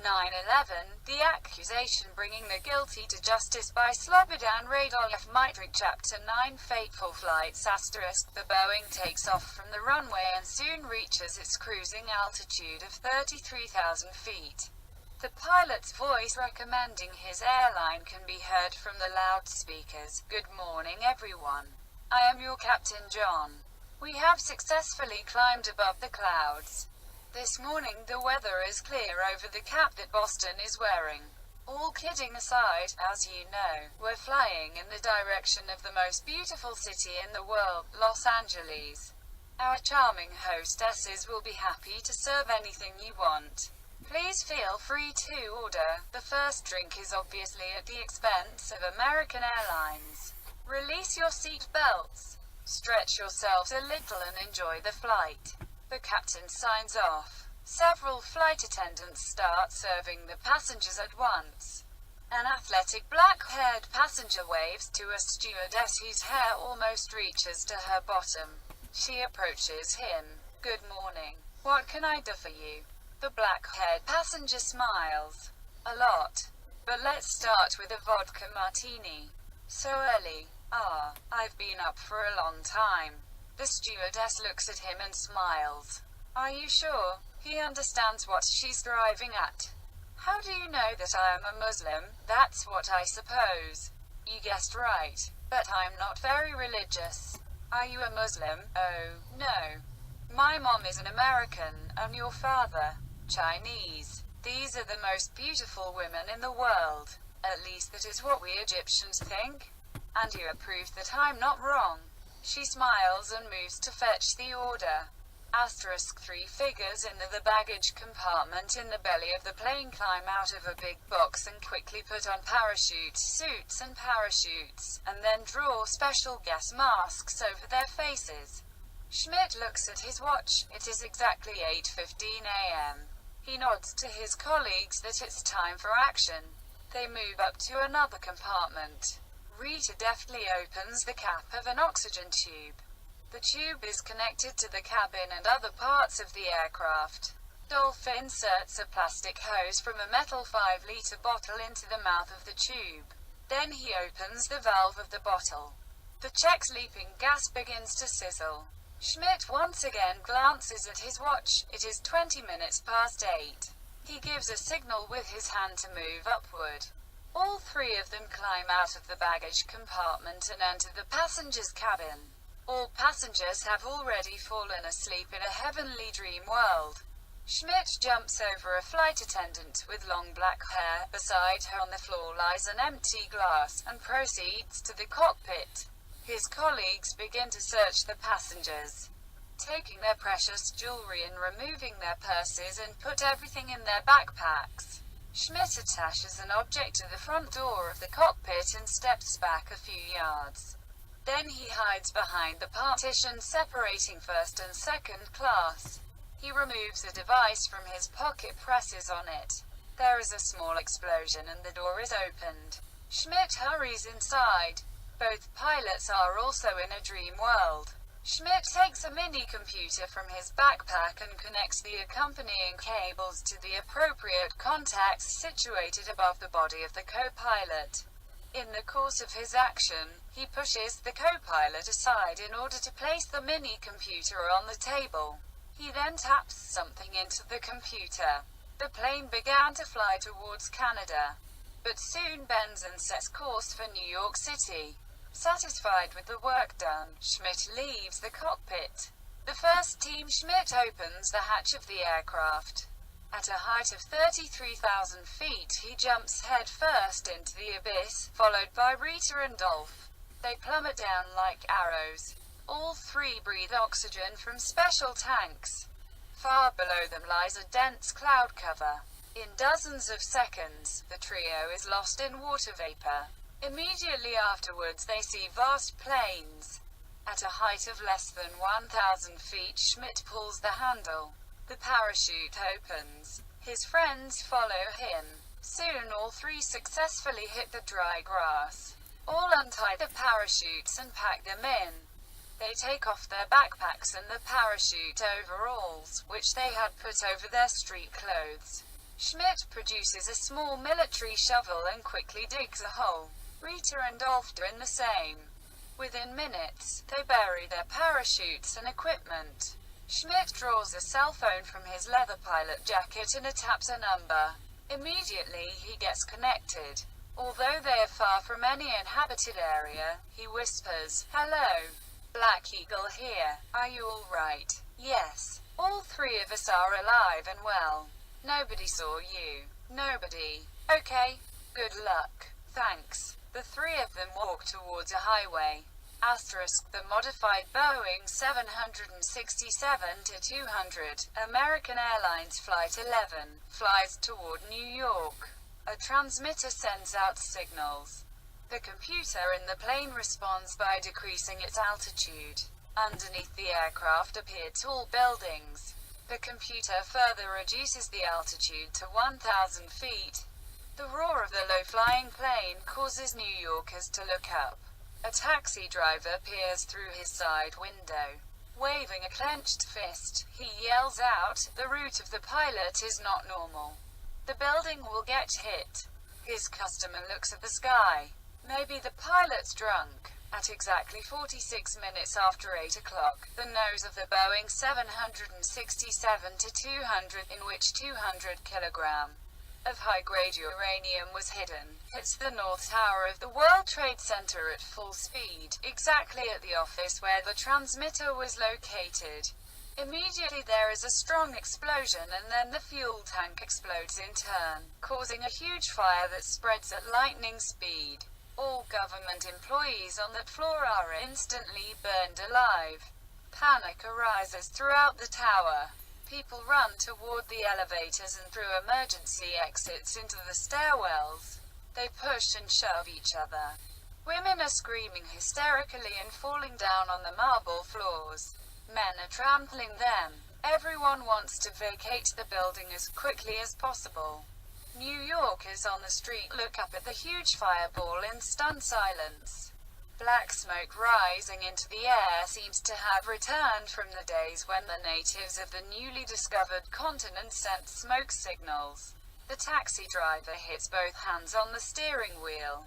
9/11, the accusation bringing the guilty to justice by Slobodan Radojev. Mitric Chapter 9 Fateful flights *. The Boeing takes off from the runway and soon reaches its cruising altitude of 33,000 feet. The pilot's voice recommending his airline can be heard from the loudspeakers. "Good morning everyone. I am your Captain John. We have successfully climbed above the clouds. This morning the weather is clear over the cap that Boston is wearing. All kidding aside, as you know, we're flying in the direction of the most beautiful city in the world, Los Angeles. Our charming hostesses will be happy to serve anything you want. Please feel free to order. The first drink is obviously at the expense of American Airlines. Release your seat belts. Stretch yourselves a little and enjoy the flight." The captain signs off. Several flight attendants start serving the passengers at once. An athletic black-haired passenger waves to a stewardess whose hair almost reaches to her bottom. She approaches him. "Good morning. What can I do for you?" The black-haired passenger smiles. "A lot. But let's start with a vodka martini." "So early." "I've been up for a long time." The stewardess looks at him and smiles. "Are you sure?" He understands what she's driving at. "How do you know that I am a Muslim?" "That's what I suppose." "You guessed right. But I'm not very religious." "Are you a Muslim?" "Oh, no. My mom is an American, and your father?" "Chinese. These are the most beautiful women in the world. At least that is what we Egyptians think. And you approve that I'm not wrong." She smiles and moves to fetch the order. *3 figures in the baggage compartment in the belly of the plane climb out of a big box and quickly put on parachute suits and parachutes, and then draw special gas masks over their faces. Schmidt looks at his watch. It is exactly 8:15 a.m. He nods to his colleagues that it's time for action. They move up to another compartment. Rita deftly opens the cap of an oxygen tube. The tube is connected to the cabin and other parts of the aircraft. Dolph inserts a plastic hose from a metal 5-liter bottle into the mouth of the tube. Then he opens the valve of the bottle. The check's leaping gas begins to sizzle. Schmidt once again glances at his watch. It is 20 minutes past 8. He gives a signal with his hand to move upward. All three of them climb out of the baggage compartment and enter the passenger's cabin. All passengers have already fallen asleep in a heavenly dream world. Schmidt jumps over a flight attendant with long black hair. Beside her on the floor lies an empty glass, and proceeds to the cockpit. His colleagues begin to search the passengers, taking their precious jewelry and removing their purses and put everything in their backpacks. Schmidt attaches an object to the front door of the cockpit and steps back a few yards. Then he hides behind the partition separating first and second class. He removes a device from his pocket, presses on it. There is a small explosion and the door is opened. Schmidt hurries inside. Both pilots are also in a dream world. Schmidt takes a mini-computer from his backpack and connects the accompanying cables to the appropriate contacts situated above the body of the co-pilot. In the course of his action, he pushes the co-pilot aside in order to place the mini-computer on the table. He then taps something into the computer. The plane began to fly towards Canada, but soon bends and sets course for New York City. Satisfied with the work done, Schmidt leaves the cockpit. The first team Schmidt opens the hatch of the aircraft. At a height of 33,000 feet he jumps head first into the abyss, followed by Rita and Dolph. They plummet down like arrows. All three breathe oxygen from special tanks. Far below them lies a dense cloud cover. In dozens of seconds, the trio is lost in water vapor. Immediately afterwards they see vast plains. At a height of less than 1,000 feet Schmidt pulls the handle. The parachute opens. His friends follow him. Soon all three successfully hit the dry grass. All untie the parachutes and pack them in. They take off their backpacks and the parachute overalls, which they had put over their street clothes. Schmidt produces a small military shovel and quickly digs a hole. Rita and Ulf do in the same. Within minutes, they bury their parachutes and equipment. Schmidt draws a cell phone from his leather pilot jacket and taps a number. Immediately, he gets connected. Although they are far from any inhabited area, he whispers, "Hello. Black Eagle here. Are you all right?" "Yes. All three of us are alive and well. Nobody saw you." "Nobody. Okay. Good luck. Thanks." The three of them walk towards a highway. The modified Boeing 767-200, American Airlines Flight 11, flies toward New York. A transmitter sends out signals. The computer in the plane responds by decreasing its altitude. Underneath the aircraft appear tall buildings. The computer further reduces the altitude to 1,000 feet. The roar of the low-flying plane causes New Yorkers to look up. A taxi driver peers through his side window. Waving a clenched fist, he yells out, "The route of the pilot is not normal. The building will get hit." His customer looks at the sky. Maybe the pilot's drunk. At exactly 46 minutes after 8 o'clock, the nose of the Boeing 767-200, in which 200 kilograms of high-grade uranium was hidden, hits the North Tower of the World Trade Center at full speed, exactly at the office where the transmitter was located. Immediately there is a strong explosion and then the fuel tank explodes in turn, causing a huge fire that spreads at lightning speed. All government employees on that floor are instantly burned alive. Panic arises throughout the tower. People run toward the elevators and through emergency exits into the stairwells. They push and shove each other. Women are screaming hysterically and falling down on the marble floors. Men are trampling them. Everyone wants to vacate the building as quickly as possible. New Yorkers on the street look up at the huge fireball in stunned silence. Black smoke rising into the air seems to have returned from the days when the natives of the newly discovered continent sent smoke signals. The taxi driver hits both hands on the steering wheel.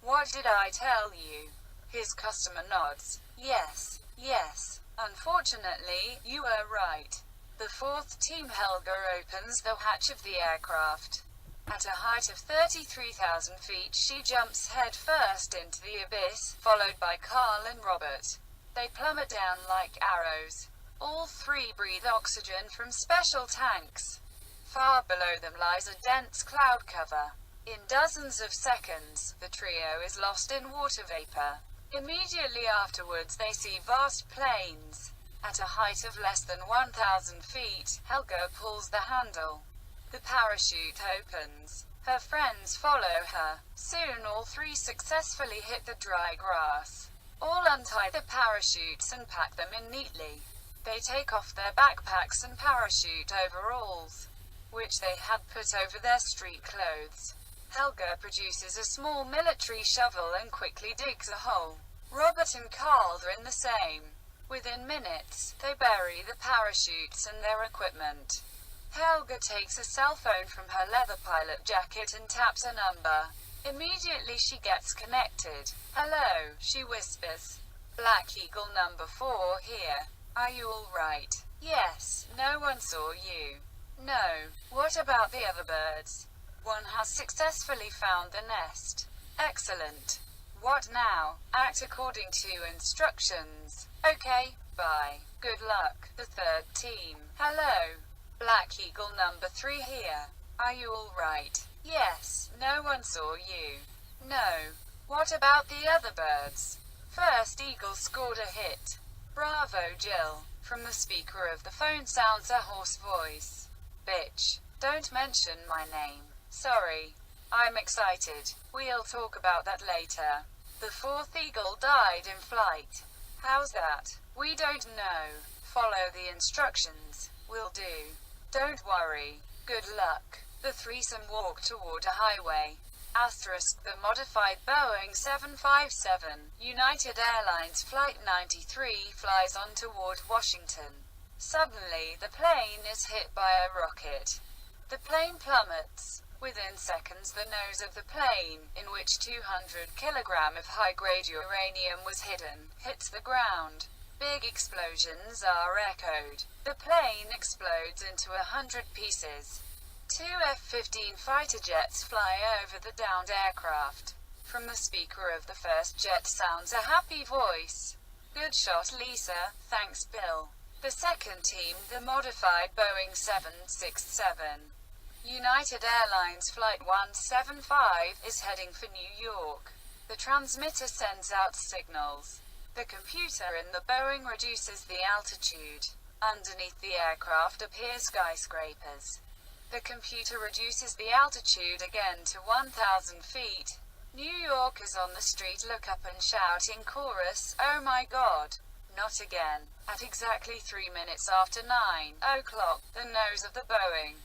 "What did I tell you?" His customer nods. "Yes, yes. Unfortunately, you were right." The fourth team Helga opens the hatch of the aircraft. At a height of 33,000 feet she jumps head first into the abyss, followed by Carl and Robert. They plummet down like arrows. All three breathe oxygen from special tanks. Far below them lies a dense cloud cover. In dozens of seconds, the trio is lost in water vapor. Immediately afterwards they see vast plains. At a height of less than 1,000 feet, Helga pulls the handle. The parachute opens. Her friends follow her. Soon all three successfully hit the dry grass. All untie the parachutes and pack them in neatly. They take off their backpacks and parachute overalls, which they had put over their street clothes. Helga produces a small military shovel and quickly digs a hole. Robert and Carl are in the same. Within minutes, they bury the parachutes and their equipment. Helga takes a cell phone from her leather pilot jacket and taps a number. Immediately she gets connected. "Hello," she whispers. "Black Eagle number 4 here. Are you all right?" "Yes. No one saw you." "No. What about the other birds?" "One has successfully found the nest." "Excellent. What now?" "Act according to instructions." "Okay, bye. Good luck." The third team. "Hello. Black Eagle number 3 here. Are you all right?" "Yes. No one saw you." "No. What about the other birds?" "First Eagle scored a hit." "Bravo, Jill." From the speaker of the phone sounds a hoarse voice. "Bitch. Don't mention my name." "Sorry. I'm excited. We'll talk about that later." The fourth Eagle died in flight. "How's that?" "We don't know. Follow the instructions." "Will do." "Don't worry. Good luck." The threesome walk toward a highway. The modified Boeing 757, United Airlines Flight 93 flies on toward Washington. Suddenly, the plane is hit by a rocket. The plane plummets. Within seconds the nose of the plane, in which 200 kg of high-grade uranium was hidden, hits the ground. Big explosions are echoed. The plane explodes into 100 pieces. 2 F-15 fighter jets fly over the downed aircraft. From the speaker of the first jet sounds a happy voice. "Good shot, Lisa, thanks Bill." The second team, the modified Boeing 767. United Airlines Flight 175, is heading for New York. The transmitter sends out signals. The computer in the Boeing reduces the altitude. Underneath the aircraft appear skyscrapers. The computer reduces the altitude again to 1,000 feet. New Yorkers on the street look up and shout in chorus, "Oh my God!" Not again. At exactly 3 minutes after 9 o'clock, the nose of the Boeing,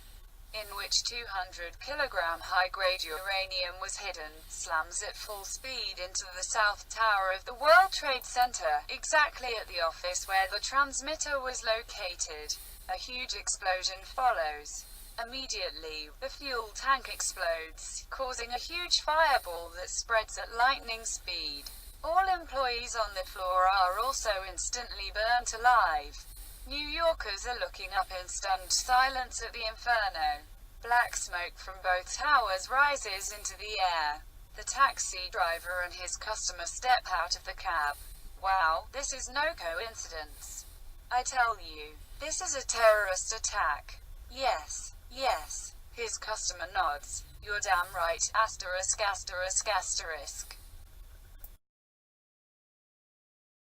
in which 200 kg high-grade uranium was hidden, slams at full speed into the South Tower of the World Trade Center, exactly at the office where the transmitter was located. A huge explosion follows. Immediately, the fuel tank explodes, causing a huge fireball that spreads at lightning speed. All employees on the floor are also instantly burnt alive. New Yorkers are looking up in stunned silence at the inferno. Black smoke from both towers rises into the air. The taxi driver and his customer step out of the cab. "Wow, this is no coincidence. I tell you, this is a terrorist attack." "Yes, yes." His customer nods. "You're damn right, asterisk asterisk asterisk."